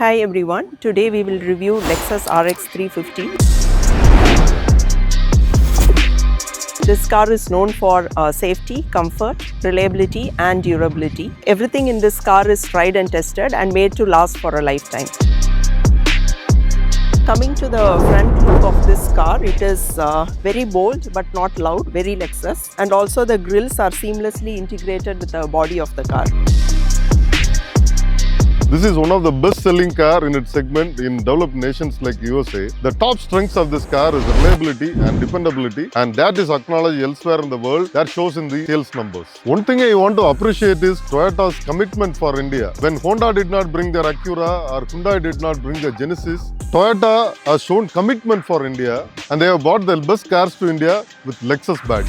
Hi everyone, today we will review Lexus RX350. This car is known for safety, comfort, reliability and durability. Everything in this car is tried and tested and made to last for a lifetime. Coming to the front look of this car, it is very bold but not loud, very Lexus, and also the grills are seamlessly integrated with the body of the car. This is one of the best-selling car in its segment in developed nations like USA. The top strengths of this car is reliability and dependability, and that is acknowledged elsewhere in the world. That shows in the sales numbers. One thing I want to appreciate is Toyota's commitment for India. When Honda did not bring their Acura or Hyundai did not bring the Genesis, Toyota has shown commitment for India, and they have brought the best cars to India with Lexus badge.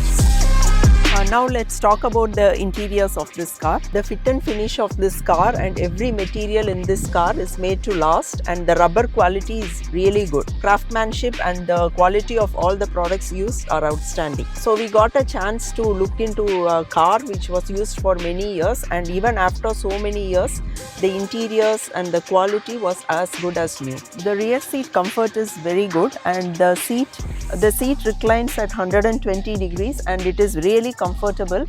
Now let's talk about the interiors of this car. The fit and finish of this car and every material in this car is made to last, and the rubber quality is really good. Craftsmanship and the quality of all the products used are outstanding. So we got a chance to look into a car which was used for many years, and even after so many years, the interiors and the quality was as good as new. The rear seat comfort is very good, and the seat reclines at 120 degrees and it is really comfortable,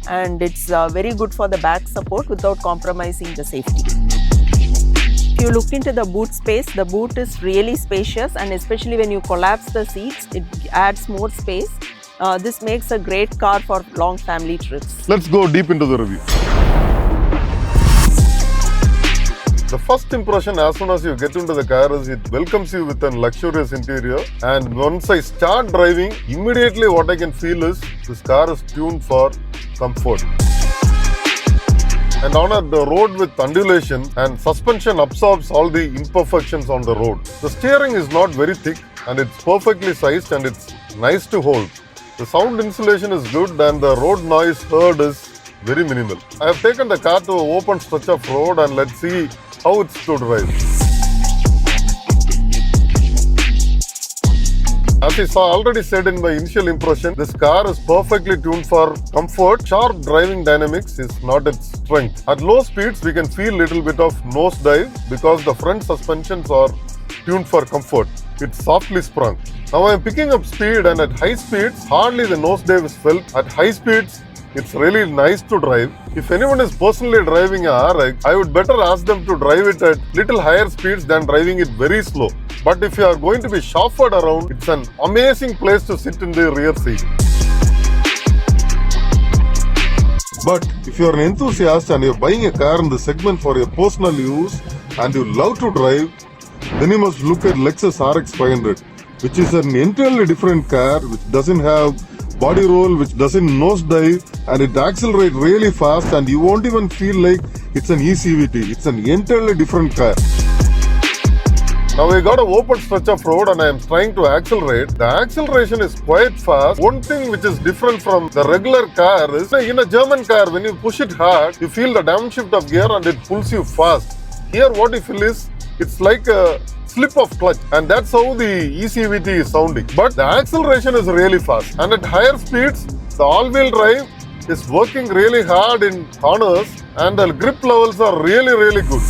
and it's very good for the back support without compromising the safety. If you look into the boot space, the boot is really spacious, and especially when you collapse the seats, it adds more space. This makes a great car for long family trips. Let's go deep into the review. The first impression as soon as you get into the car is it welcomes you with a luxurious interior, and once I start driving, immediately what I can feel is this car is tuned for comfort. And on the road with undulation, and suspension absorbs all the imperfections on the road. The steering is not very thick and it's perfectly sized and it's nice to hold. The sound insulation is good and the road noise heard is very minimal. I have taken the car to an open stretch of road and let's see how it's to drive. As I already said in my initial impression, this car is perfectly tuned for comfort. Sharp driving dynamics is not its strength. At low speeds, we can feel little bit of nosedive because the front suspensions are tuned for comfort. It's softly sprung. Now I am picking up speed, and at high speeds, hardly the nosedive is felt. At high speeds, it's really nice to drive. If anyone is personally driving a RX, I would better ask them to drive it at little higher speeds than driving it very slow. But if you are going to be chauffeured around, it's an amazing place to sit in the rear seat. But if you are an enthusiast and you're buying a car in the segment for your personal use and you love to drive, then you must look at Lexus RX500, which is an entirely different car, which doesn't have body roll, which doesn't nosedive, and it accelerates really fast, and you won't even feel like it's an eCVT. It's an entirely different car. Now we got an open stretch of road and I am trying to accelerate. The acceleration is quite fast. One thing which is different from the regular car is, in a German car, when you push it hard, you feel the downshift of gear and it pulls you fast. Here what you feel is, it's like a slip of clutch, and that's how the eCVT is sounding. But the acceleration is really fast, and at higher speeds, the all-wheel drive is working really hard in corners, and the grip levels are really good.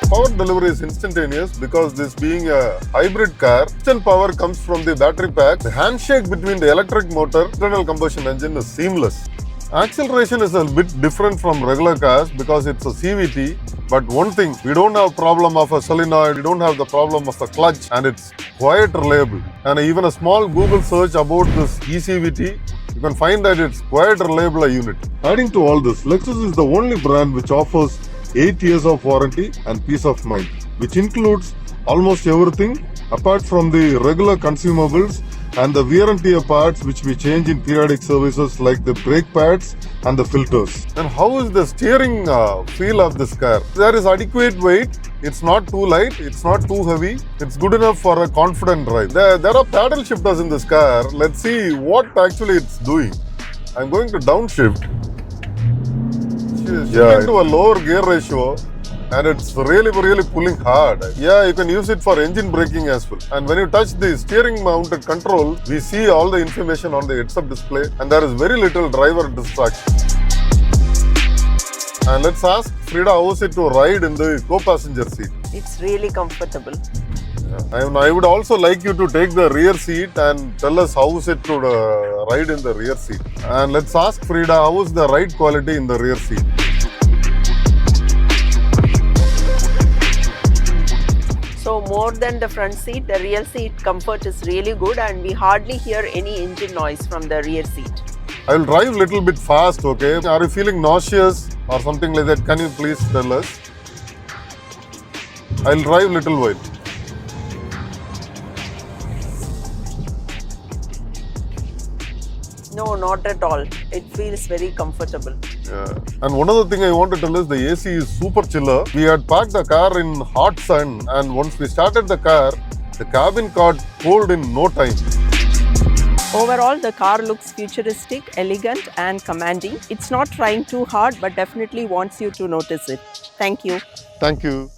Power delivery is instantaneous because this being a hybrid car, instant power comes from the battery pack. The handshake between the electric motor and internal combustion engine is seamless. Acceleration is a bit different from regular cars because it's a CVT, but one thing, we don't have problem of a solenoid, we don't have the problem of a clutch, and it's quite reliable. And even a small Google search about this eCVT, you can find that it's quite reliable a unit. Adding to all this, Lexus is the only brand which offers 8 years of warranty and peace of mind, which includes almost everything apart from the regular consumables and the wear and tear parts which we change in periodic services like the brake pads and the filters. And how is the steering feel of this car? There is adequate weight. It's not too light, it's not too heavy. It's good enough for a confident drive. There are paddle shifters in this car. Let's see what actually it's doing. I'm going to downshift. Shifting to a lower gear ratio, and it's really pulling hard. Yeah, you can use it for engine braking as well. And when you touch the steering mounted control, we see all the information on the heads-up display, and there is very little driver distraction. And let's ask Frida how is it to ride in the co-passenger seat. It's really comfortable. I would also like you to take the rear seat and tell us how is it to ride in the rear seat. And let's ask Frida how is the ride quality in the rear seat. So more than the front seat, the rear seat comfort is really good and we hardly hear any engine noise from the rear seat. I will drive a little bit fast, okay? Are you feeling nauseous or something like that? Can you please tell us? I will drive a little while. No, not at all. It feels very comfortable. Yeah. And one other thing I want to tell is the AC is super chiller. We had parked the car in hot sun and once we started the car, the cabin got cold in no time. Overall, the car looks futuristic, elegant and commanding. It's not trying too hard but definitely wants you to notice it. Thank you. Thank you.